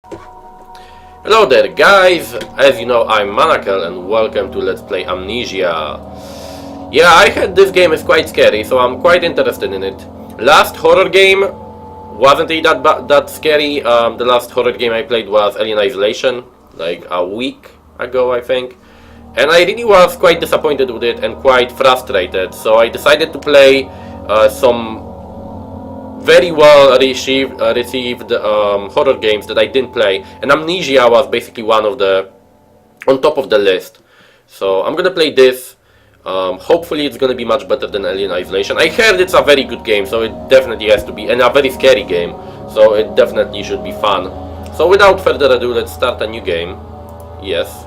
Hello there guys, as you know I'm Manakel and welcome to Let's Play Amnesia. Yeah, I heard this game is quite scary, so I'm quite interested in it. Last horror game wasn't really that scary. The last horror game I played was Alien Isolation, like a week ago I think. And I really was quite disappointed with it and quite frustrated, so I decided to play some very well received horror games that I didn't play, and Amnesia was basically one of the on top of the list. So I'm gonna play this. Hopefully it's gonna be much better than Alien Isolation. I heard it's a very good game, so it definitely has to be, and a very scary game, so it definitely should be fun. So without further ado, let's start a new game. Yes.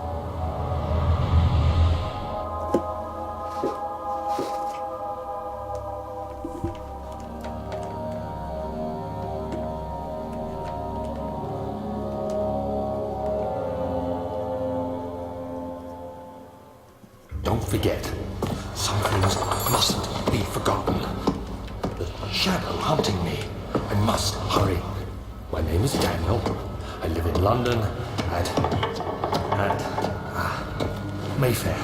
Don't forget, some things mustn't be forgotten. The shadow hunting me. I must hurry. My name is Daniel. I live in London at Mayfair.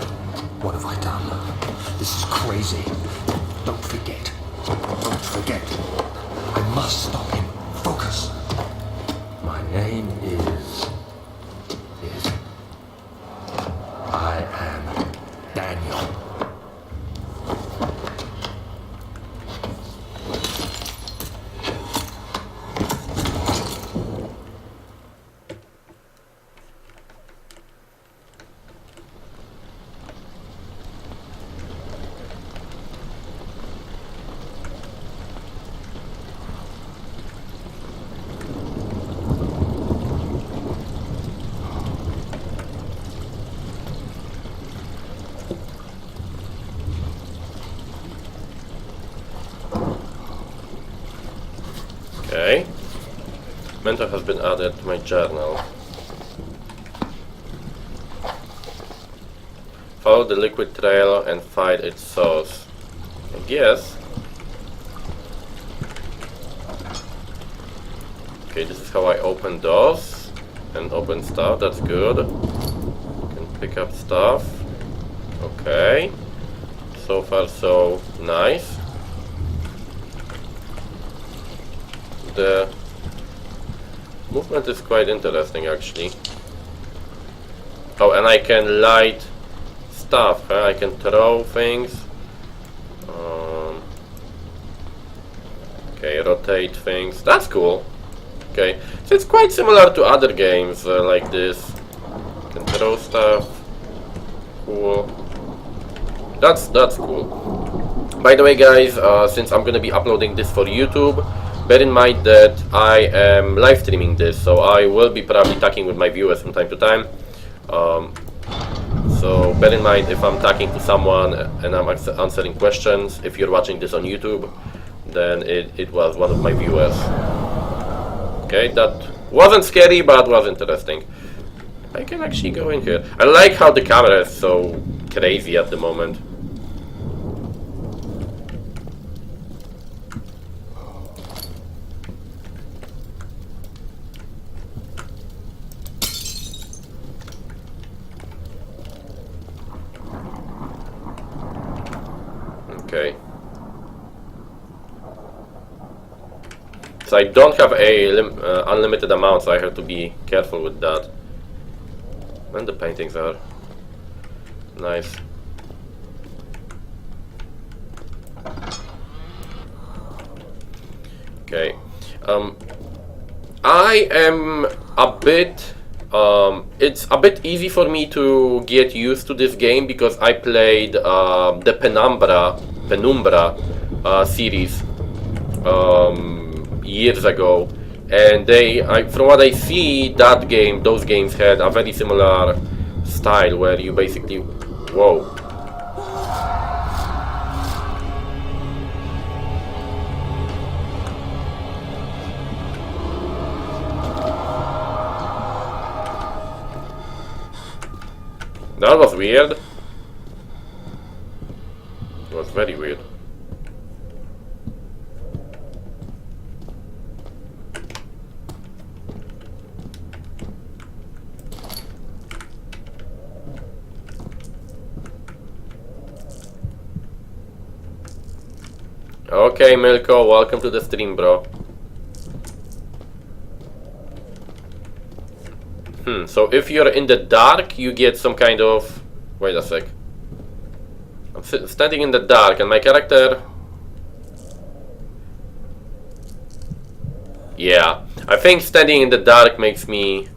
What have I done? This is crazy. Don't forget. Don't forget. I must stop him. Focus. My name is I am Daniel. Okay. Mentor has been added to my journal. Follow the liquid trail and find its source. I guess. Okay, this is how I open doors and open stuff. That's good. Can pick up stuff. Okay. So far so nice. The movement is quite interesting actually. Oh, and I can light stuff, huh? I can throw things. Okay, rotate things. That's cool. Okay, so it's quite similar to other games like this. Can throw stuff. Cool. That's cool. By the way, guys, since I'm gonna be uploading this for YouTube, bear in mind that I am live streaming this, so I will be probably talking with my viewers from time to time. So bear in mind if I'm talking to someone and I'm answering questions, if you're watching this on YouTube, then it was one of my viewers. Okay, that wasn't scary, but was interesting. I can actually go in here. I like how the camera is so crazy at the moment. Okay. So I don't have a unlimited amount, so I have to be careful with that. And the paintings are nice. Okay. I am a bit it's a bit easy for me to get used to this game because I played the Penumbra series years ago, and from what I see, those games had a very similar style where you basically, whoa. That was weird. It was very weird. Okay, Milko, welcome to the stream, bro. So if you're in the dark, you get some kind of... Wait a sec. I'm standing in the dark and my character... Yeah, I think standing in the dark makes me...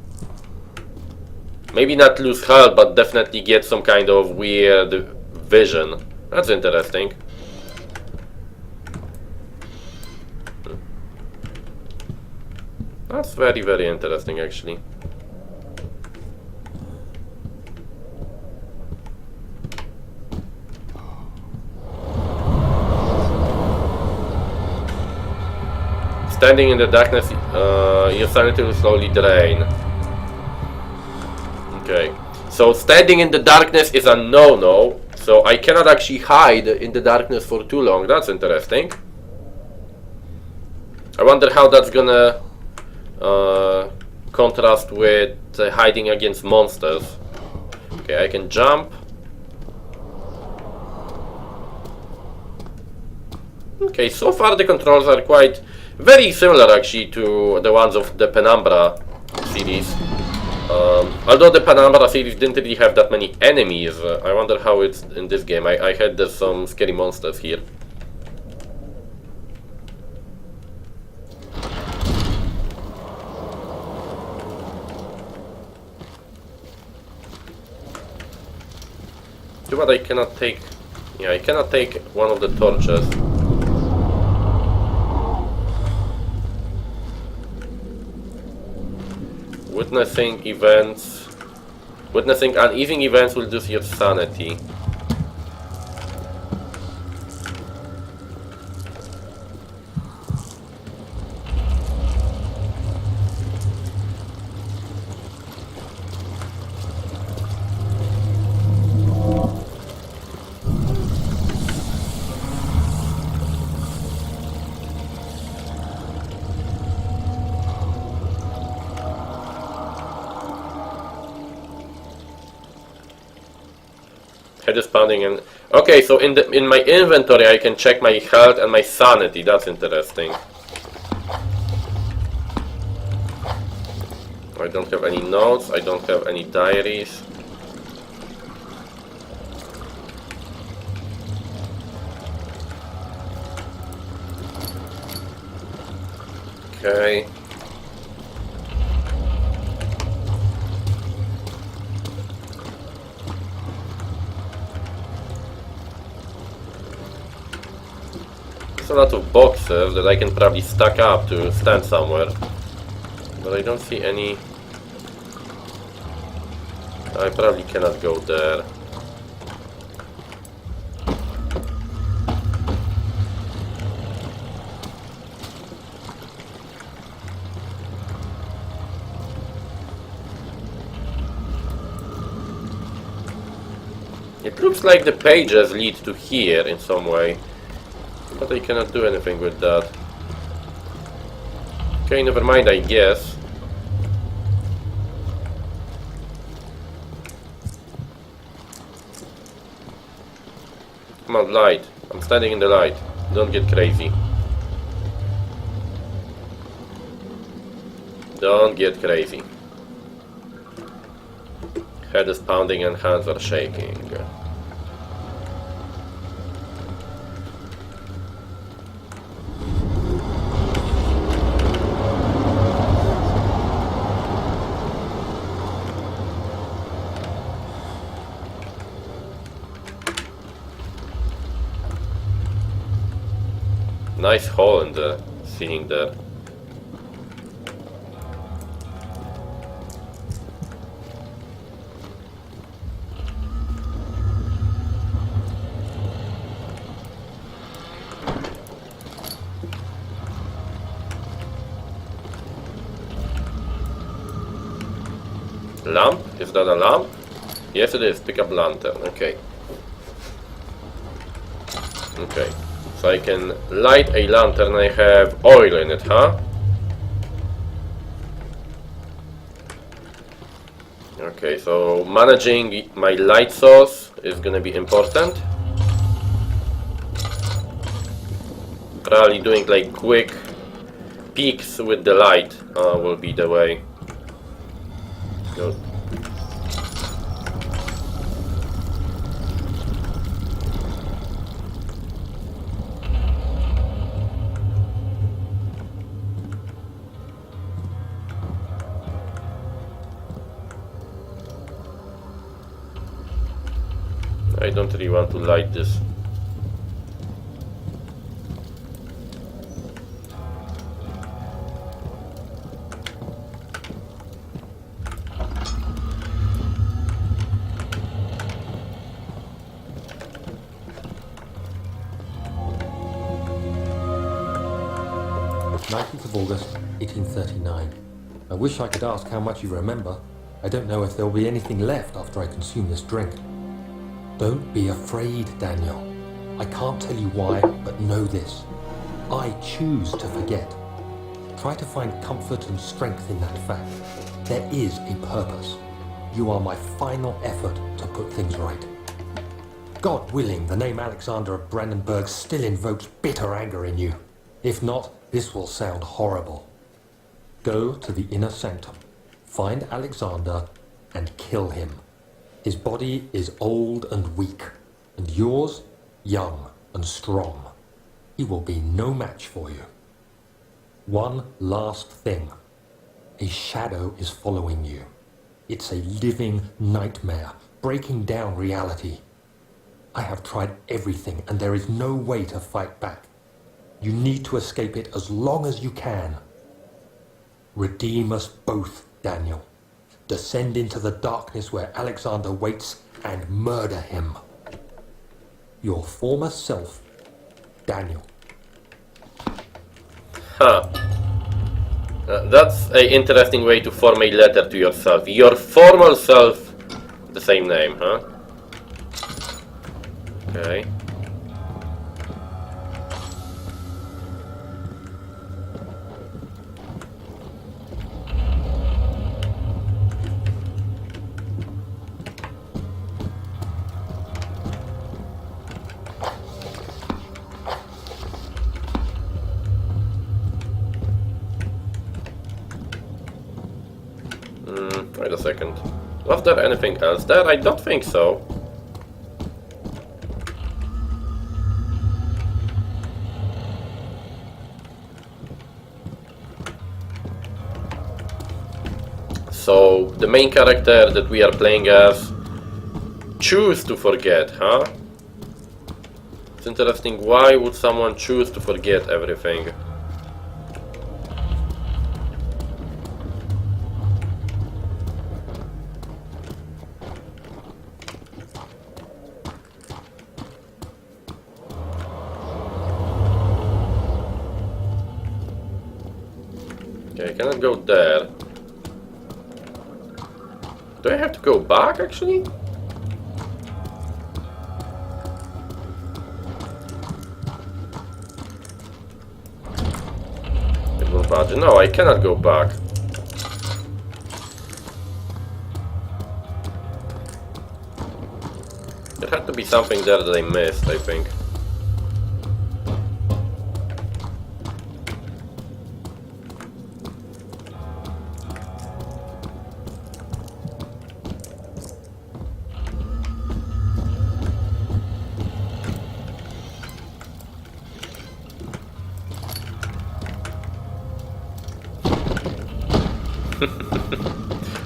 Maybe not lose health, but definitely get some kind of weird vision. That's interesting. That's very, very interesting, actually. Standing in the darkness, your sanity will slowly drain. Okay, so standing in the darkness is a no-no, so I cannot actually hide in the darkness for too long. That's interesting. I wonder how that's gonna contrast with hiding against monsters. Okay, I can jump. Okay, so far the controls are quite very similar actually to the ones of the Penumbra series. Although the Penumbra series didn't really have that many enemies, I wonder how it's in this game. I heard there's some scary monsters here. Too bad I cannot take... Yeah, I cannot take one of the torches. Witnessing events... Witnessing uneven events will reduce your sanity. Head is pounding and... Okay, so in my inventory I can check my health and my sanity. That's interesting. I don't have any notes, I don't have any diaries. Okay. A lot of boxes that I can probably stack up to stand somewhere, but I don't see any. I probably cannot go there. It looks like the pages lead to here in some way. But I cannot do anything with that. Okay, never mind, I guess. Come on, light. I'm standing in the light. Don't get crazy. Don't get crazy. Head is pounding and hands are shaking. Nice hole in the ceiling there. Lamp? Is that a lamp? Yes it is. Pick up lantern. Okay. Okay. So I can light a lantern, I have oil in it, huh? Okay, so managing my light source is gonna be important. Probably doing like quick peeks with the light will be the way. Go. I don't really want to light this. It's 19th of August, 1839. I wish I could ask how much you remember. I don't know if there will be anything left after I consume this drink. Don't be afraid, Daniel. I can't tell you why, but know this. I choose to forget. Try to find comfort and strength in that fact. There is a purpose. You are my final effort to put things right. God willing, the name Alexander of Brandenburg still invokes bitter anger in you. If not, this will sound horrible. Go to the inner sanctum, find Alexander, and kill him. His body is old and weak, and yours, young and strong. He will be no match for you. One last thing. A shadow is following you. It's a living nightmare, breaking down reality. I have tried everything, and there is no way to fight back. You need to escape it as long as you can. Redeem us both, Daniel. Descend into the darkness where Alexander waits and murder him. Your former self, Daniel. Huh. That's an interesting way to form a letter to yourself. Your former self, the same name, huh? Okay. Wait a second. Was there anything else there? I don't think so. So, the main character that we are playing as choose to forget, huh? It's interesting, why would someone choose to forget everything? Okay, I cannot go there. Do I have to go back, actually? It will budge. No, I cannot go back. There had to be something there that I missed, I think.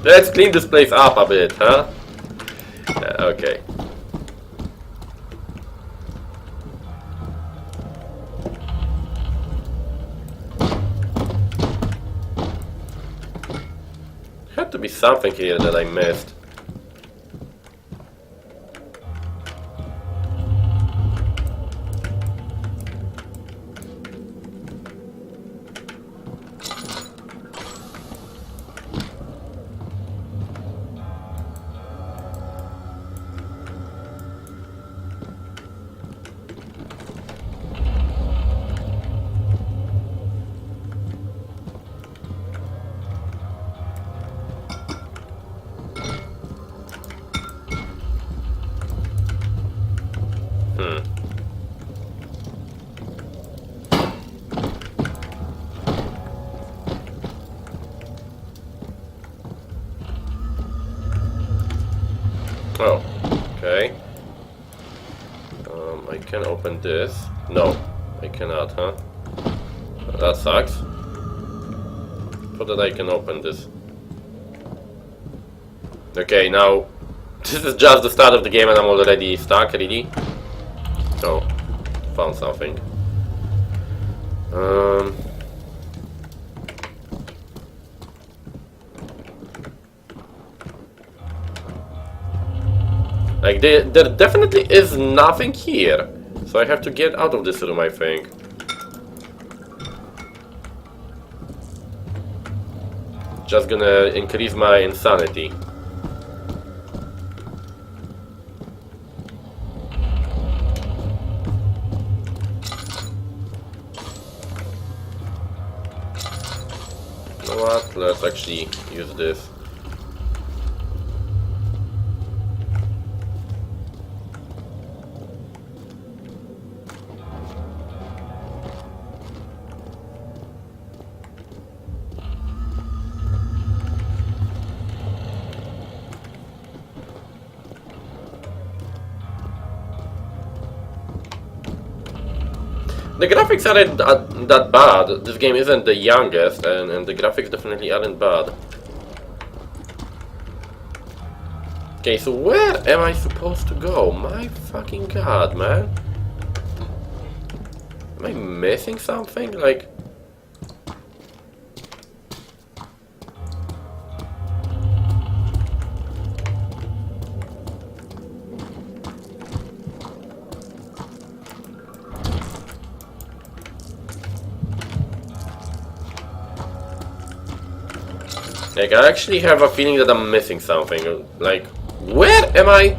Let's clean this place up a bit, huh? Okay. Had to be something here that I missed. Oh, okay. I can open this. No, I cannot, huh? That sucks. So that I can open this. Okay, now this is just the start of the game and I'm already stuck, really? Oh, found something. Like, there definitely is nothing here. So I have to get out of this room, I think. Just gonna increase my insanity. You know what? Let's actually use this. The graphics aren't that bad. This game isn't the youngest, and the graphics definitely aren't bad. Okay, so where am I supposed to go? My fucking god, man. Am I missing something? Like... Like, I actually have a feeling that I'm missing something. Like, where am I?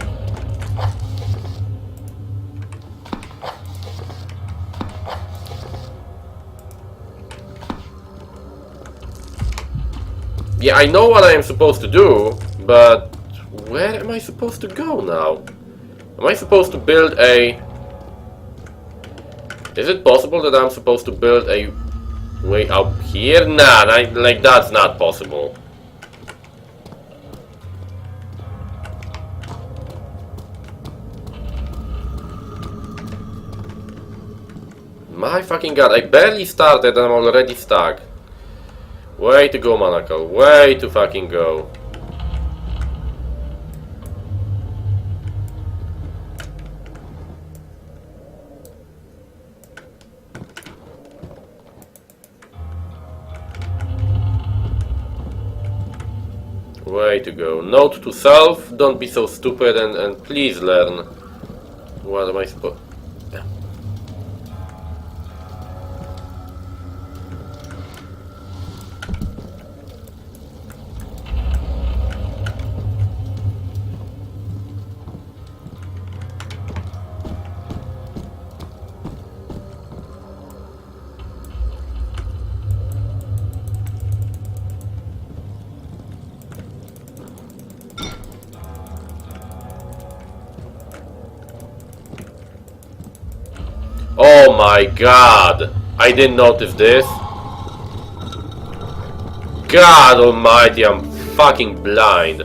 Yeah, I know what I am supposed to do, but where am I supposed to go now? Am I supposed to build a... Is it possible that I'm supposed to build a way up here? Nah, like, that's not possible. My fucking god, I barely started and I'm already stuck. Way to go, Monaco. Way to fucking go. Way to go. Note to self, don't be so stupid and please learn. What am I supposed... Oh my god! I didn't notice this. God almighty, I'm fucking blind.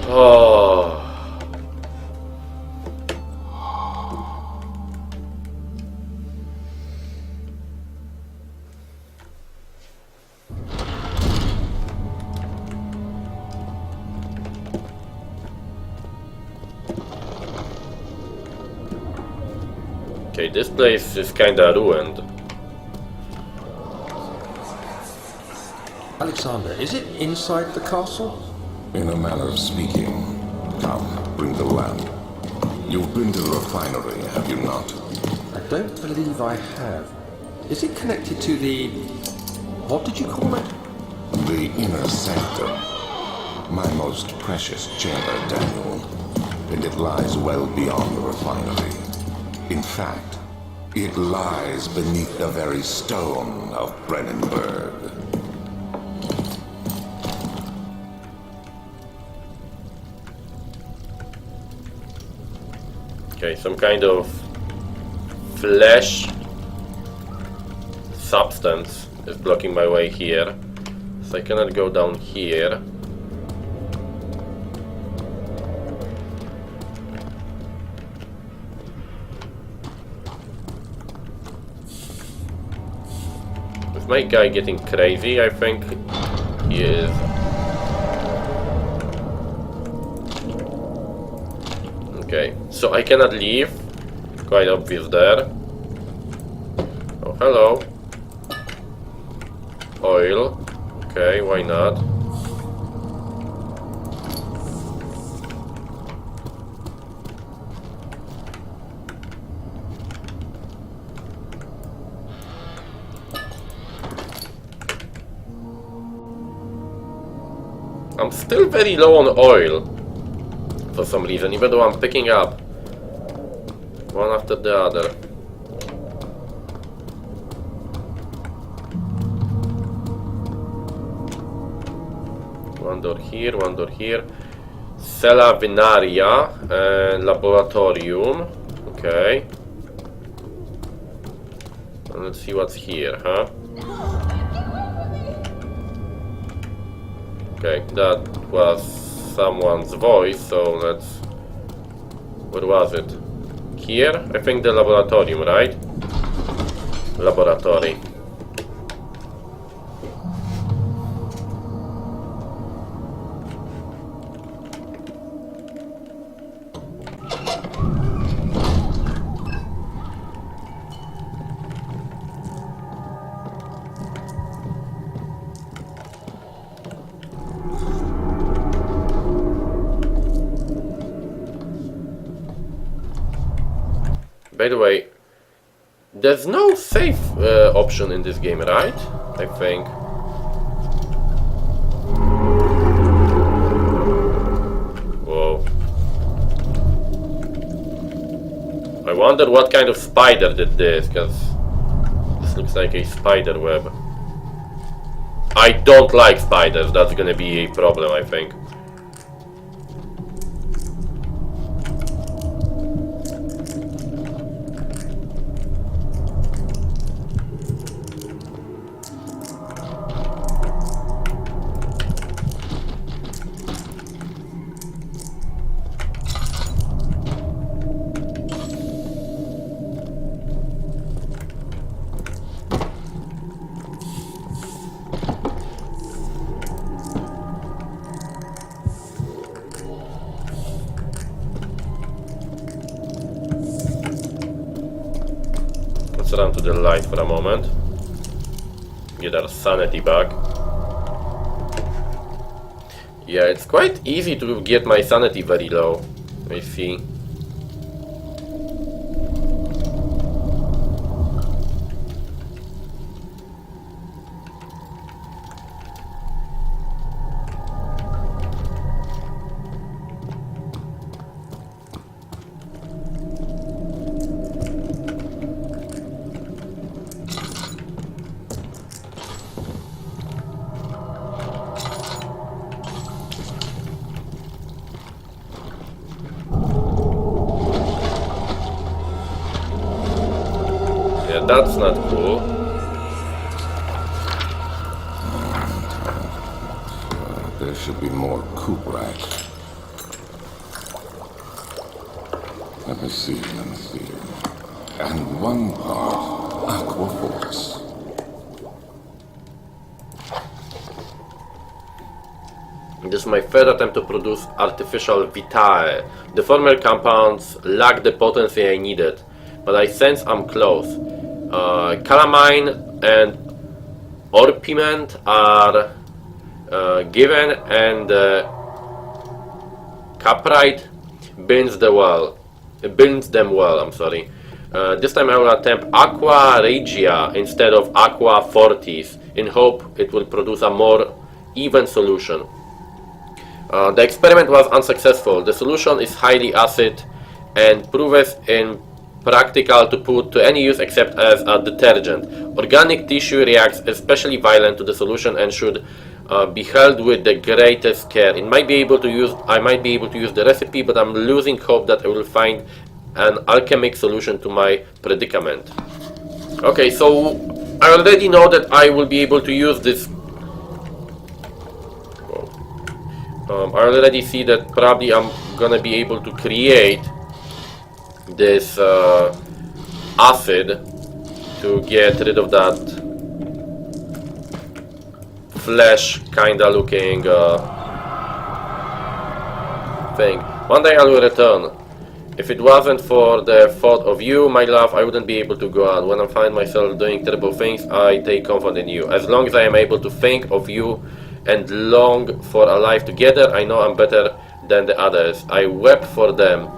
Oh. Okay, this place is kinda ruined. Alexander, is it inside the castle? In a manner of speaking. Come, bring the lamp. You've been to the refinery, have you not? I don't believe I have. Is it connected to the... what did you call it? The inner sanctum. My most precious chamber, Daniel. And it lies well beyond the refinery. In fact, it lies beneath the very stone of Brennenburg. Okay, some kind of flesh substance is blocking my way here. So I cannot go down here. my guy getting crazy? I think he is. Okay, so I cannot leave. Quite obvious there. Oh, hello. Oil. Okay, why not? I'm still very low on oil for some reason, even though I'm picking up one after the other. One door here, one door here. Cella Venaria, Laboratorium. Okay. And let's see what's here, huh? Okay, that was someone's voice, so let's... Where was it? Here? I think the laboratorium, right? Laboratory. By the way, there's no save option in this game, right? I think. Whoa. I wonder what kind of spider did this, because this looks like a spider web. I don't like spiders, that's gonna be a problem, I think. Run to the light for a moment. Get our sanity back. Yeah, it's quite easy to get my sanity very low, I see. That's not cool. There should be more coop racks. Let me see. And one part aqua force. This is my third attempt to produce artificial vitae. The former compounds lack the potency I needed, but I sense I'm close. Calamine and orpiment are given, and caprite binds them well. I'm sorry. This time I will attempt aqua regia instead of aqua fortis, in hope it will produce a more even solution. The experiment was unsuccessful. The solution is highly acid and proves impractical to put to any use except as a detergent. Organic tissue reacts especially violent to the solution and should be held with the greatest care. I might be able to use the recipe, but I'm losing hope that I will find an alchemic solution to my predicament. Okay, so I already know that I will be able to use this. I already see that probably I'm gonna be able to create this acid to get rid of that flesh kinda looking thing. One day I will return. If it wasn't for the thought of you, my love, I wouldn't be able to go on. When I find myself doing terrible things, I take comfort in you. As long as I am able to think of you and long for a life together, I know I'm better than the others. I wept for them.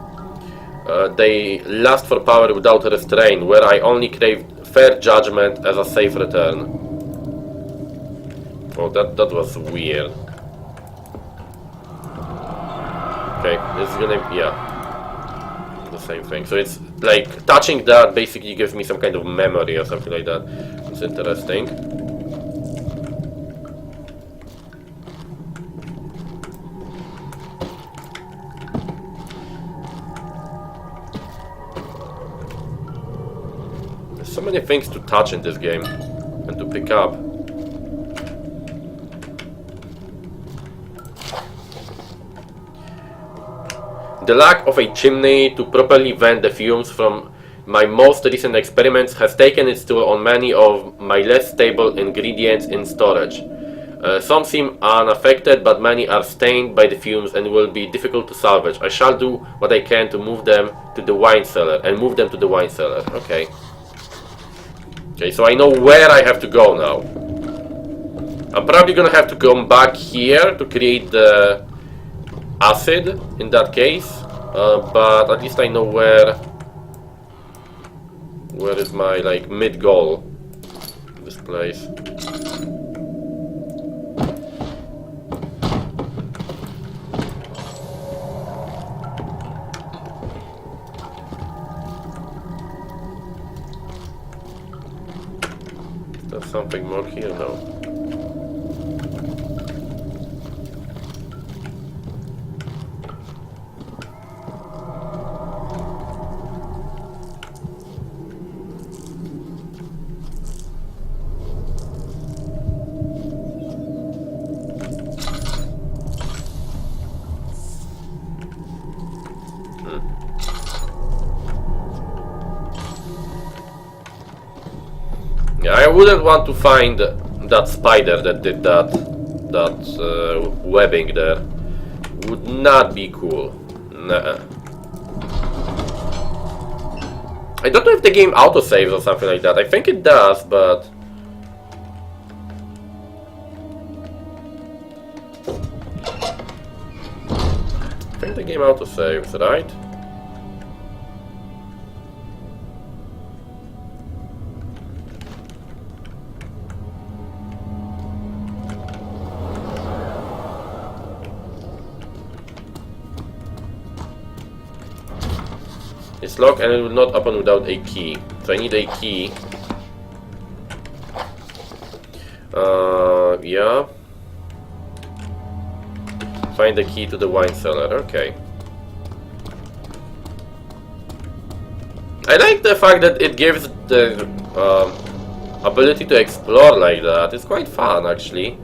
They lust for power without restraint, where I only craved fair judgment as a safe return. Oh, that was weird. Okay, this is gonna, yeah, the same thing. So it's like touching that basically gives me some kind of memory or something like that. It's interesting. There's so many things to touch in this game and to pick up. The lack of a chimney to properly vent the fumes from my most recent experiments has taken its toll on many of my less stable ingredients in storage. Some seem unaffected, but many are stained by the fumes and will be difficult to salvage. I shall do what I can to move them to the wine cellar, Okay. Okay, so I know where I have to go now. I'm probably gonna have to come back here to create the acid in that case, but at least I know where is my like mid goal. This place. There's something more here now. Yeah, I wouldn't want to find that spider that did that webbing there. Would not be cool. Nah. I don't know if the game autosaves or something like that. I think it does, but I think the game autosaves, right? It's locked and it will not open without a key. So I need a key. Yeah. Find the key to the wine cellar. Okay. I like the fact that it gives the ability to explore like that. It's quite fun, actually.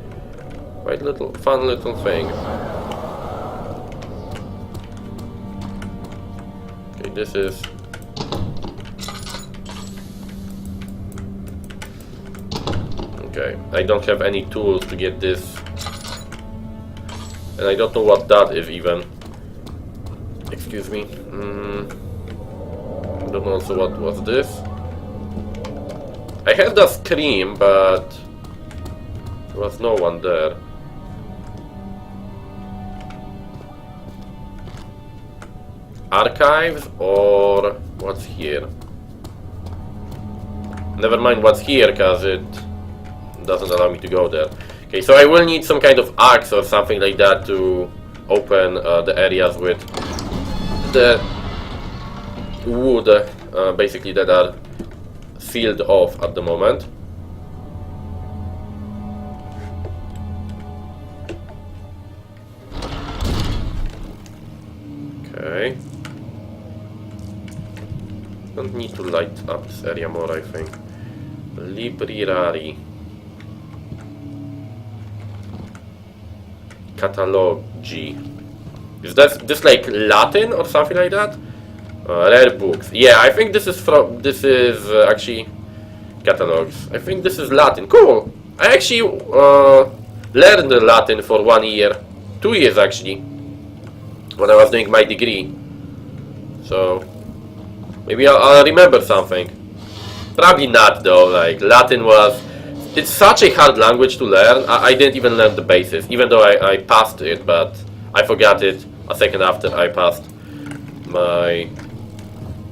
Quite fun little thing. This is okay. I don't have any tools to get this, and I don't know what that is even. Excuse me. I don't know also what was this. I had the scream, but there was no one there. Archives or what's here? Never mind what's here, because it doesn't allow me to go there. Okay, so I will need some kind of axe or something like that to open the areas with the wood, basically, that are sealed off at the moment. Okay. Don't need to light up this area more, I think. Library. Catalogi. Is this like Latin or something like that? Rare books. Yeah, I think this is actually catalogs. I think this is Latin. Cool. I actually learned Latin for 1 year, 2 years actually, when I was doing my degree. So maybe I'll remember something. Probably not though. Like Latin it's such a hard language to learn. I didn't even learn the basics, even though I passed it, but I forgot it a second after I passed my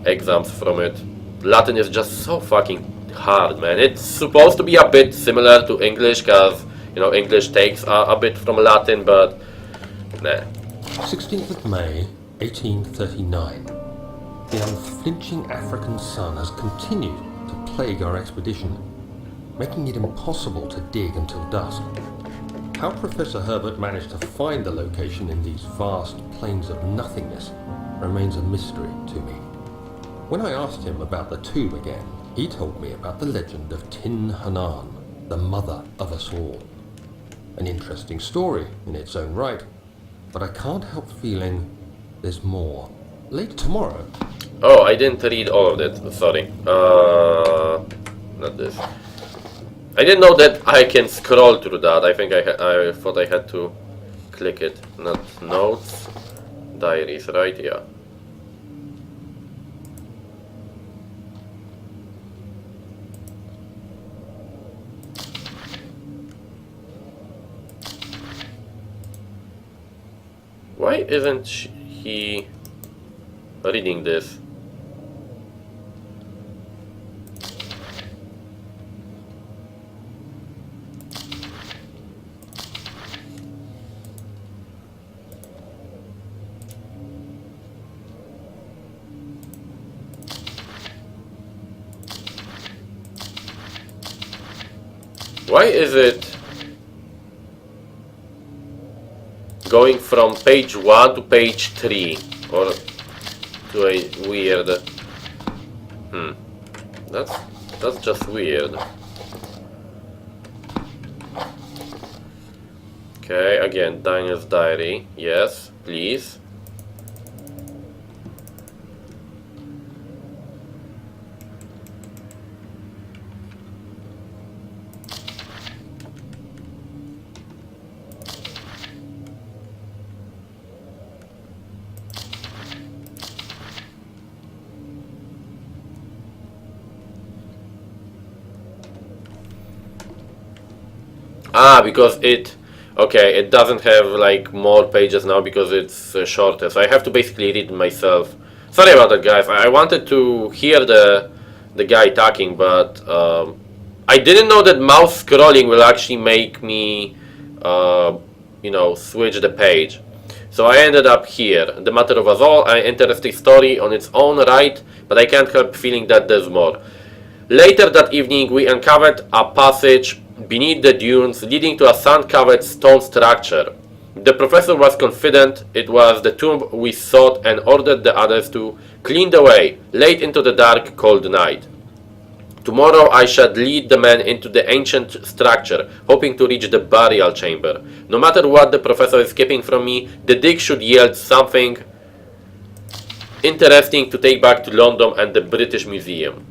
exams from it. Latin is just so fucking hard, man. It's supposed to be a bit similar to English, because, you know, English takes a bit from Latin, but nah. 16th of May, 1839. The unflinching African sun has continued to plague our expedition, making it impossible to dig until dusk. How Professor Herbert managed to find the location in these vast plains of nothingness remains a mystery to me. When I asked him about the tomb again, he told me about the legend of Tin Hanan, the mother of us all. An interesting story in its own right, but I can't help feeling there's more. Later tomorrow... Oh, I didn't read all of that, sorry. Not this. I didn't know that I can scroll through that. I think I thought I had to click it. Not notes, diaries, right? Yeah. Why isn't he reading this? Why is it going from page 1 to page 3, or to a weird... That's just weird. Okay, again, Daniel's diary. Yes, please. Ah, because it doesn't have like more pages now because it's shorter, so I have to basically read it myself. Sorry about that, guys. I wanted to hear the guy talking, but I didn't know that mouse scrolling will actually make me you know, switch the page. So I ended up here. The Matter of Us All, an interesting story on its own right, but I can't help feeling that there's more. Later that evening, we uncovered a passage beneath the dunes leading to a sand-covered stone structure. The professor was confident it was the tomb we sought and ordered the others to clean the way late into the dark, cold night. Tomorrow I shall lead the men into the ancient structure, hoping to reach the burial chamber. No matter what the professor is keeping from me, the dig should yield something interesting to take back to London and the British Museum.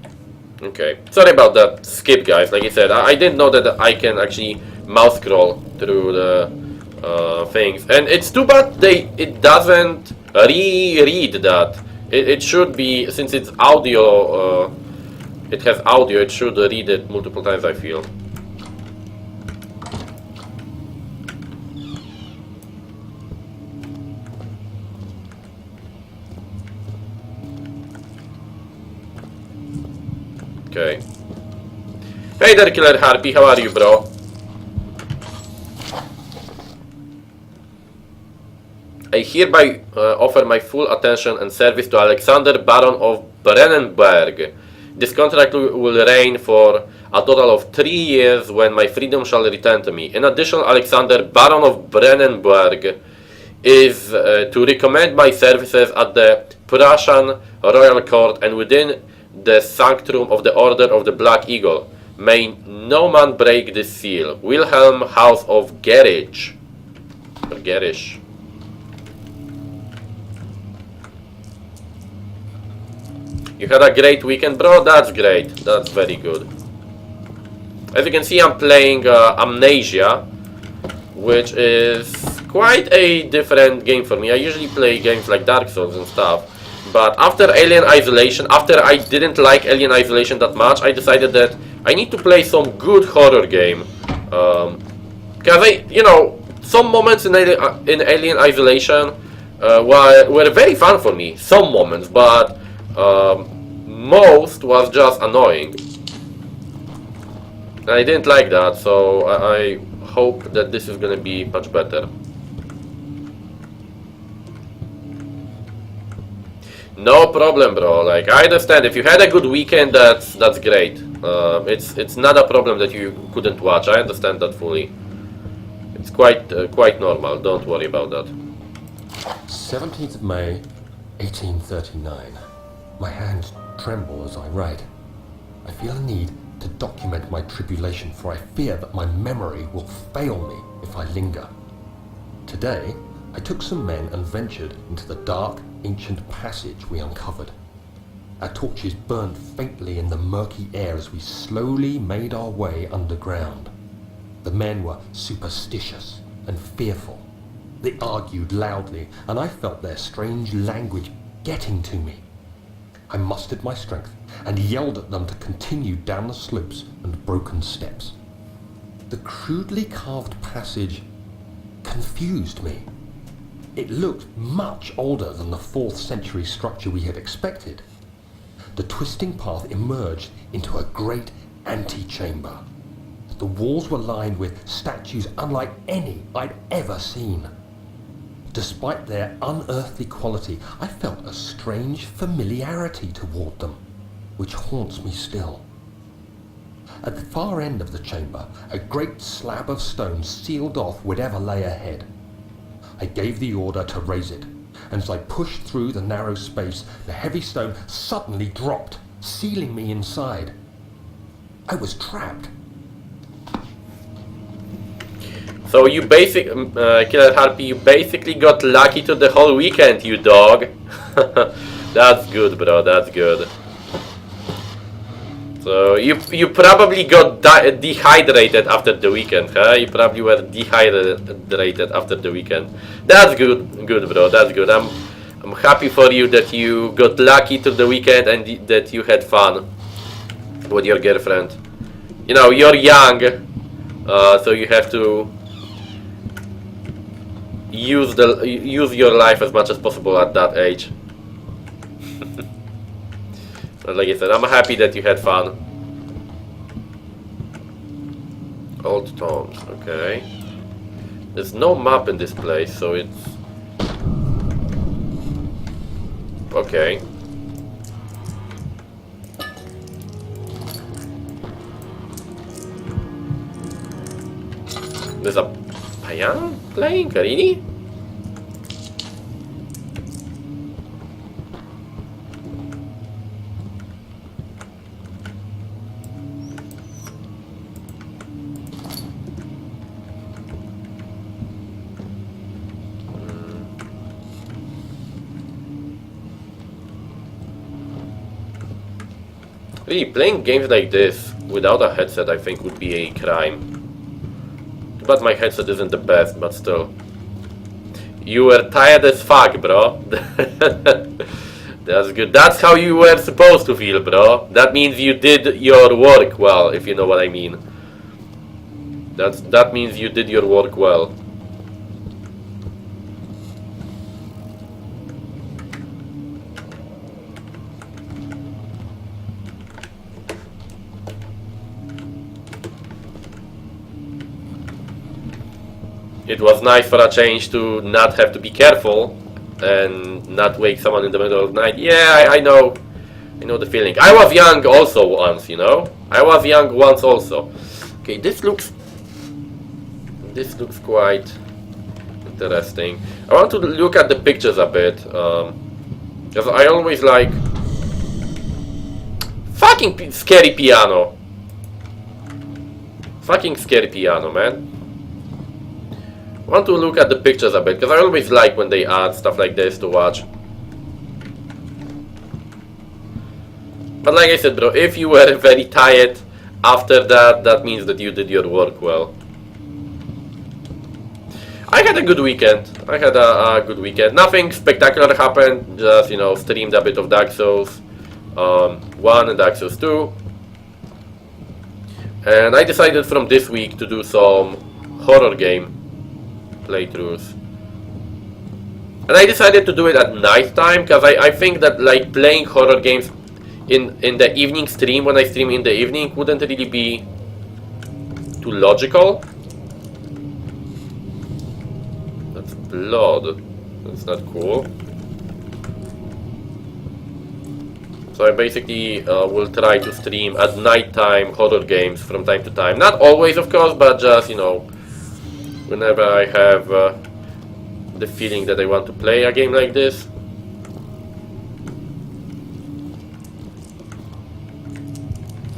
Okay, sorry about that skip, guys. Like I said, I didn't know that I can actually mouse scroll through the things, and it's too bad it doesn't reread that. It should be, since it's audio, it has audio, it should read it multiple times, I feel. Okay. Hey there, Killer Harpy, how are you, bro? I hereby offer my full attention and service to Alexander, Baron of Brennenberg. This contract will reign for a total of 3 years when my freedom shall return to me. In addition, Alexander, Baron of Brennenberg, is to recommend my services at the Prussian Royal Court and within the sanctum of the Order of the Black Eagle. May no man break this seal. Wilhelm, House of Gerich. Or Gerish. You had a great weekend, bro? That's great. That's very good. As you can see, I'm playing Amnesia. which is quite a different game for me. I usually play games like Dark Souls and stuff, but after Alien Isolation, after I didn't like Alien Isolation that much, I decided that I need to play some good horror game. Because you know, some moments in Alien Isolation were very fun for me. Some moments, but most was just annoying. I didn't like that, so I hope that this is gonna be much better. No problem, bro. Like, I understand if you had a good weekend, that's great. It's not a problem that you couldn't watch. I understand that fully. It's quite normal. Don't worry about that. 17th of May, 1839. My hands tremble as I write. I feel a need to document my tribulation, for I fear that my memory will fail me if I linger. Today, I took some men and ventured into the dark, ancient passage we uncovered. Our torches burned faintly in the murky air as we slowly made our way underground. The men were superstitious and fearful. They argued loudly, and I felt their strange language getting to me. I mustered my strength and yelled at them to continue down the slopes and broken steps. The crudely carved passage confused me. It looked much older than the 4th century structure we had expected. The twisting path emerged into a great antechamber. The walls were lined with statues unlike any I'd ever seen. Despite their unearthly quality, I felt a strange familiarity toward them, which haunts me still. At the far end of the chamber, a great slab of stone sealed off whatever lay ahead. I gave the order to raise it, and as I pushed through the narrow space, the heavy stone suddenly dropped, sealing me inside. I was trapped. So you Killer Harpy, you basically got lucky to the whole weekend, you dog. That's good, bro, that's good. So you probably got dehydrated after the weekend, huh? You probably were dehydrated after the weekend. That's good, bro, that's good. I'm happy for you that you got lucky to the weekend and that you had fun with your girlfriend. You know, you're young, so you have to use your life as much as possible at that age. But like I said, I'm happy that you had fun. Old tombs, okay. There's no map in this place, so it's okay. There's a piano playing? Really? Really, playing games like this without a headset, I think, would be a crime. But my headset isn't the best, but still. You were tired as fuck, bro. That's good. That's how you were supposed to feel, bro. That means you did your work well, if you know what I mean. That means you did your work well. It was nice for a change to not have to be careful and not wake someone in the middle of the night. Yeah, I know the feeling. I was young also once, you know. I was young once also. Okay, this looks quite interesting. I want to look at the pictures a bit, because I always like fucking scary piano. Fucking scary piano, man. I want to look at the pictures a bit, because I always like when they add stuff like this to watch. But like I said, bro, if you were very tired after that, that means that you did your work well. I had a good weekend. I had a good weekend. Nothing spectacular happened. Just, you know, streamed a bit of Dark Souls 1 and Dark Souls 2. And I decided from this week to do some horror game playthroughs. And I decided to do it at night time because I think that like playing horror games in the evening stream, when I stream in the evening, wouldn't really be too logical. That's blood. That's not cool. So I basically will try to stream at nighttime horror games from time to time. Not always, of course, but just, you know, whenever I have the feeling that I want to play a game like this.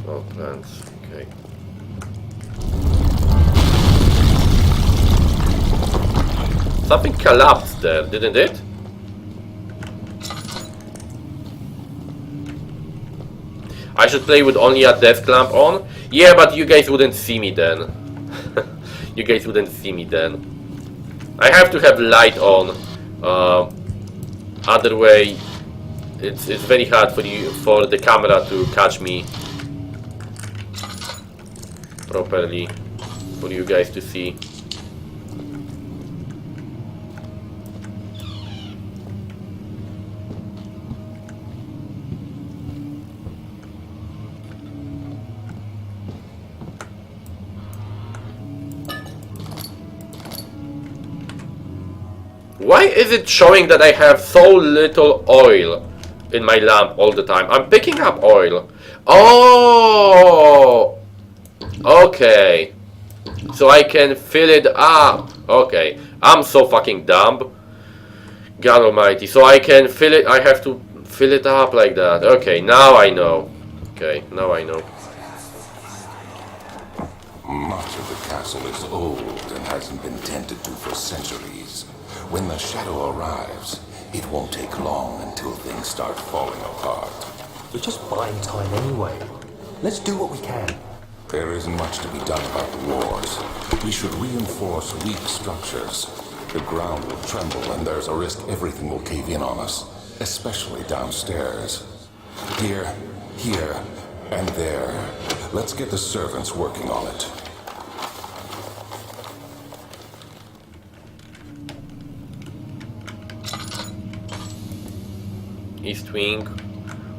Oh, plants. Okay. Something collapsed there, didn't it? I should play with only a desk lamp on? Yeah, but you guys wouldn't see me then. You guys wouldn't see me then. I have to have light on. Other way, it's very hard for the camera to catch me properly for you guys to see. Why is it showing that I have so little oil in my lamp all the time? I'm picking up oil. Oh! Okay. So I can fill it up. Okay. I'm so fucking dumb. God almighty. So I can fill it. I have to fill it up like that. Okay, now I know. Okay, now I know. Much of the castle is old and hasn't been tended to for centuries. When the shadow arrives, it won't take long until things start falling apart. We're just buying time anyway. Let's do what we can. There isn't much to be done about the wars. We should reinforce weak structures. The ground will tremble and there's a risk everything will cave in on us, especially downstairs. Here, and there. Let's get the servants working on it. East Wing,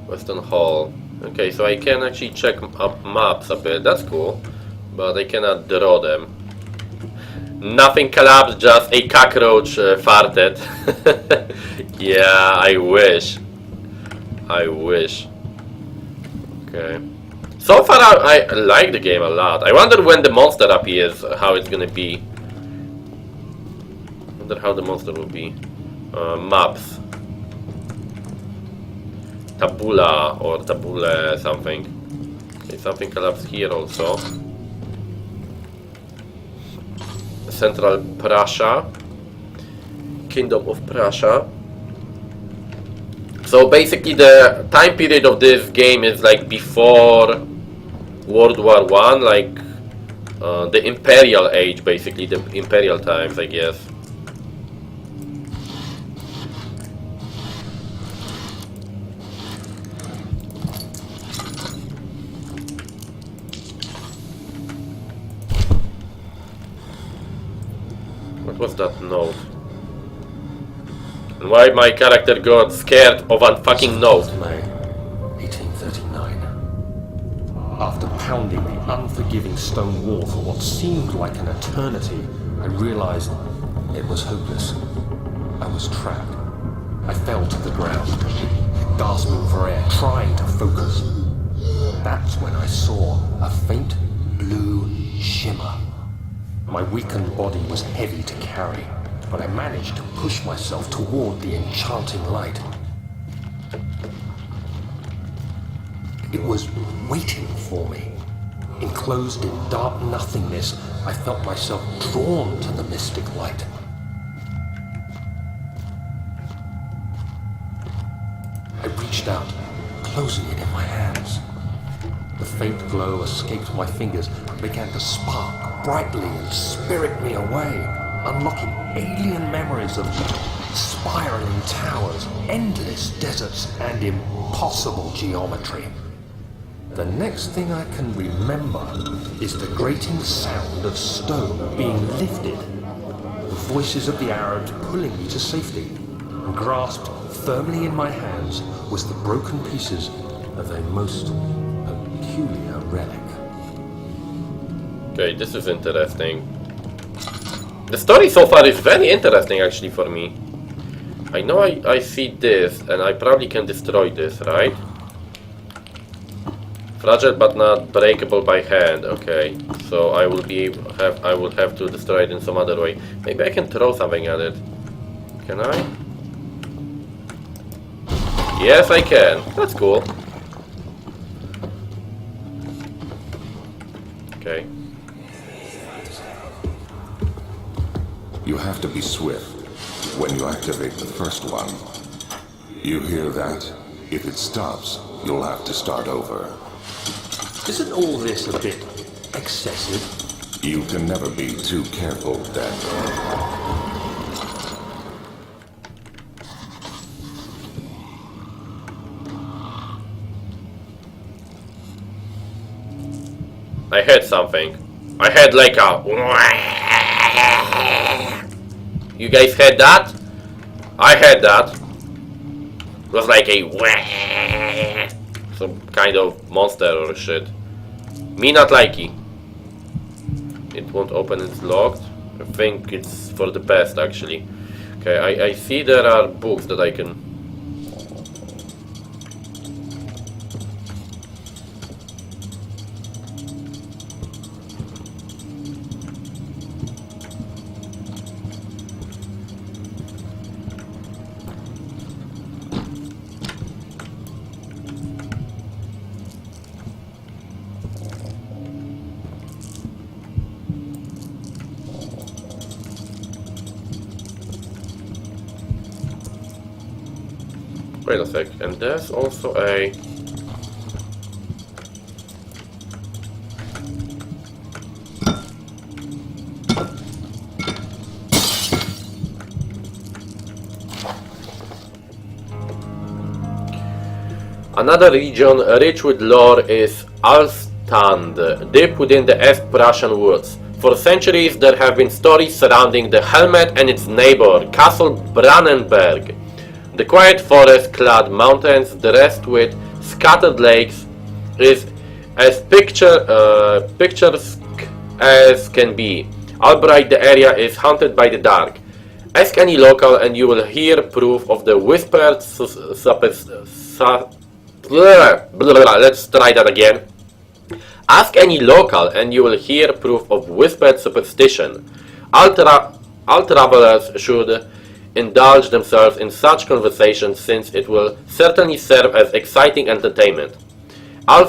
Western Hall. Okay, so I can actually check up maps a bit. That's cool, but I cannot draw them. Nothing collapsed, just a cockroach farted. Yeah, I wish. I wish. Okay. So far, I like the game a lot. I wonder when the monster appears, how it's gonna be. Wonder how the monster will be. Maps. Tabula or tabule something. Okay, something collapsed here also. Central Prussia. Kingdom of Prussia. So basically the time period of this game is like before World War I, like the Imperial Age, basically the Imperial times, I guess. What was that note? And why my character got scared of a fucking note? May 1839. After pounding the unforgiving stone wall for what seemed like an eternity, I realized it was hopeless. I was trapped. I fell to the ground, gasping for air, trying to focus. That's when I saw a faint blue shimmer. My weakened body was heavy to carry, but I managed to push myself toward the enchanting light. It was waiting for me. Enclosed in dark nothingness, I felt myself drawn to the mystic light. I reached out, closing it in my hands. The faint glow escaped my fingers and began to spark brightly and spirit me away. unlocking alien memories of spiraling towers, endless deserts, and impossible geometry. The next thing I can remember is the grating sound of stone being lifted, the voices of the Arabs pulling me to safety, and grasped firmly in my hands was the broken pieces of a most peculiar relic. Okay, this is interesting. The story so far is very interesting actually for me. I know I see this and I probably can destroy this, right? Fragile but not breakable by hand. Okay, so I will have to destroy it in some other way. Maybe I can throw something at it. Can I? Yes, I can. That's cool. Okay. You have to be swift when you activate the first one. You hear that? If it stops, you'll have to start over. Isn't all this a bit excessive? You can never be too careful, Daniel. I heard something. I heard like a... You guys heard that? I heard that. It was like a... Some kind of monster or shit. Me not likey. It won't open, it's locked. I think it's for the best actually. Okay, I see there are books that I can... Wait a sec, and there's also a... Another region rich with lore is Alstand, deep within the East Prussian woods. For centuries there have been stories surrounding the Helmet and its neighbor, Castle Brannenberg. The quiet forest-clad mountains, dressed with scattered lakes, is as picturesque as can be. Albeit the area is haunted by the dark. Ask any local and you will hear proof of the whispered let's try that again. Ask any local and you will hear proof of whispered superstition. All travelers should indulge themselves in such conversations since it will certainly serve as exciting entertainment. All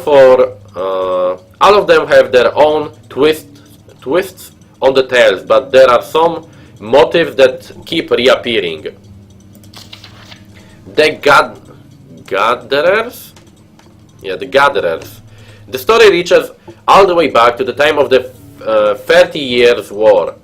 of them have their own twists on the tales, but there are some motifs that keep reappearing. The Gatherers? Yeah, the Gatherers. The story reaches all the way back to the time of the 30 Years' War.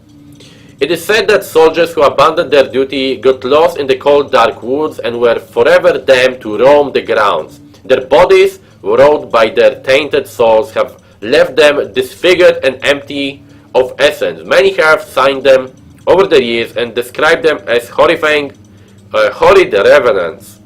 It is said that soldiers who abandoned their duty got lost in the cold dark woods and were forever damned to roam the grounds. Their bodies, rotted by their tainted souls, have left them disfigured and empty of essence. Many have signed them over the years and described them as horrifying, horrid revenants.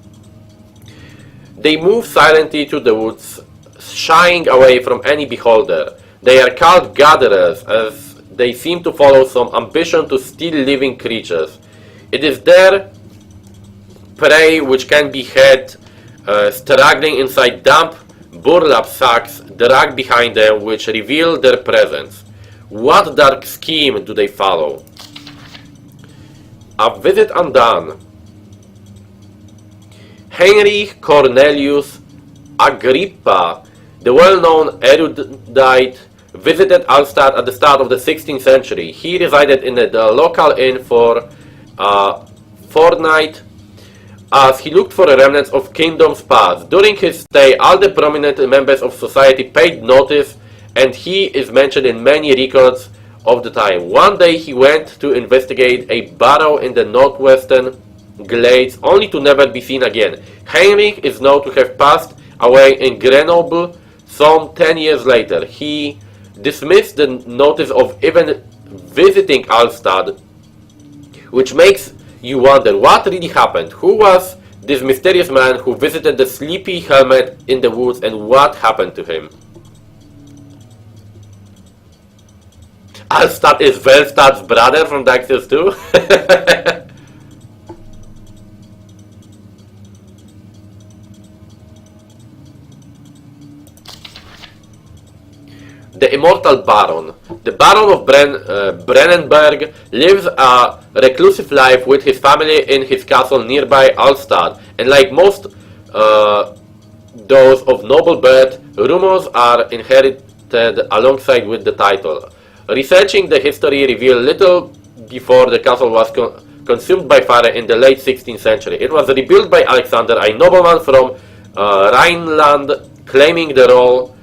They move silently through the woods, shying away from any beholder. They are called gatherers, as they seem to follow some ambition to steal living creatures. It is their prey which can be had struggling inside damp burlap sacks dragged behind them, which reveal their presence. What dark scheme do they follow? A visit undone. Heinrich Cornelius Agrippa, the well-known erudite, visited Alstadt at the start of the 16th century. He resided in the local inn for a fortnight as he looked for the remnants of kingdoms past. During his stay, all the prominent members of society paid notice, and he is mentioned in many records of the time. One day he went to investigate a barrow in the northwestern glades, only to never be seen again. Heinrich is known to have passed away in Grenoble some 10 years later. He dismissed the notice of even visiting Alstad, which makes you wonder what really happened. Who was this mysterious man who visited the Sleepy Helmet in the woods, and what happened to him? Alstad is Velstad's brother from Dark Souls 2? The Immortal Baron. The Baron of Brennenberg lives a reclusive life with his family in his castle nearby Alstad, and like most those of noble birth, rumors are inherited alongside with the title. Researching the history revealed little before the castle was consumed by fire in the late 16th century. It was rebuilt by Alexander, a nobleman from Rhineland, claiming the role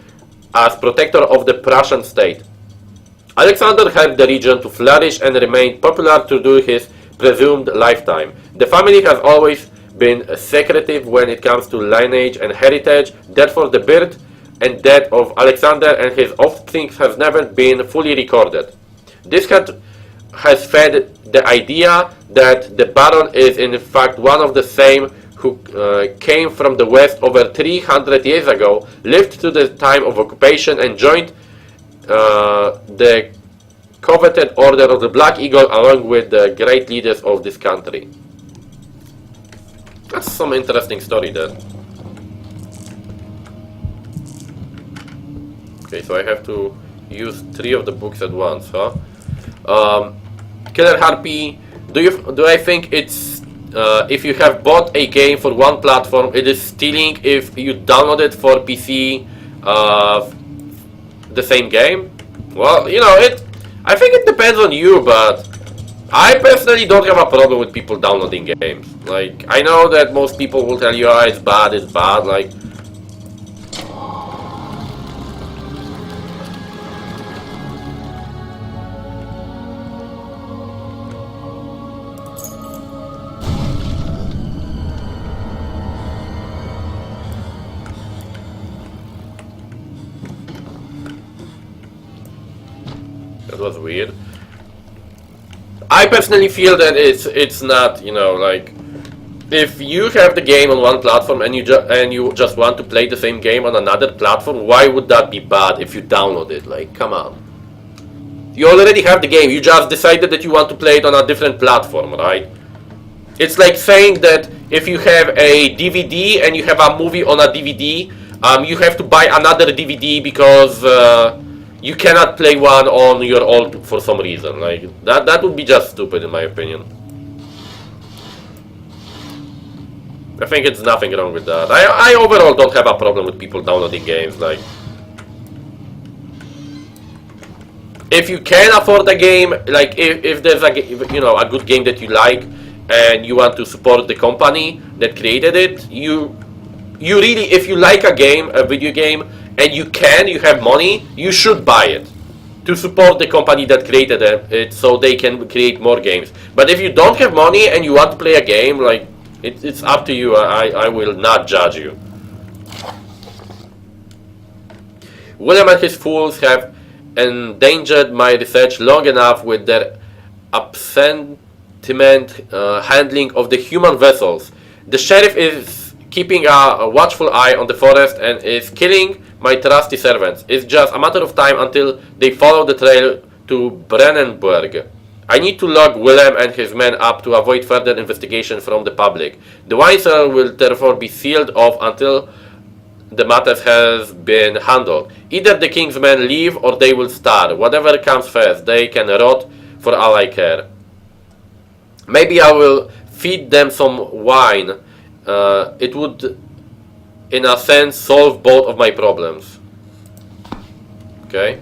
as protector of the Prussian state. Alexander helped the region to flourish and remained popular through his presumed lifetime. The family has always been secretive when it comes to lineage and heritage, therefore the birth and death of Alexander and his offspring has never been fully recorded. This has fed the idea that the Baron is in fact one of the same who came from the west over 300 years ago, lived through the time of occupation, and joined the coveted Order of the Black Eagle along with the great leaders of this country. That's some interesting story there. Okay, so I have to use 3 of the books at once, huh? Killer Harpy, do I think it's if you have bought a game for one platform, it is stealing if you download it for PC the same game? Well, you know, I think it depends on you, but I personally don't have a problem with people downloading games. Like, I know that most people will tell you, oh, it's bad, like... That was weird. I personally feel that it's not, you know, like, if you have the game on one platform and you just want to play the same game on another platform, why would that be bad if you download it? Like, come on. You already have the game, you just decided that you want to play it on a different platform, right? It's like saying that if you have a DVD and you have a movie on a DVD, you have to buy another DVD because you cannot play one on your old for some reason. Like, that would be just stupid in my opinion. I think it's nothing wrong with that. I overall don't have a problem with people downloading games. Like, if you can afford a game, like if there's a, you know, a good game that you like and you want to support the company that created it, you really, if you like a game, a video game, and you have money, you should buy it to support the company that created it so they can create more games. But if you don't have money and you want to play a game, like, it's up to you. I will not judge you. William and his fools have endangered my research long enough with their absentiment handling of the human vessels. The sheriff is keeping a watchful eye on the forest and is killing my trusty servants. It's just a matter of time until they follow the trail to Brennenberg. I need to lock Willem and his men up to avoid further investigation from the public. The wine cellar will therefore be sealed off until the matter has been handled. Either the king's men leave or they will starve. Whatever comes first, they can rot for all I care. Maybe I will feed them some wine. It would, in a sense, solve both of my problems. Okay.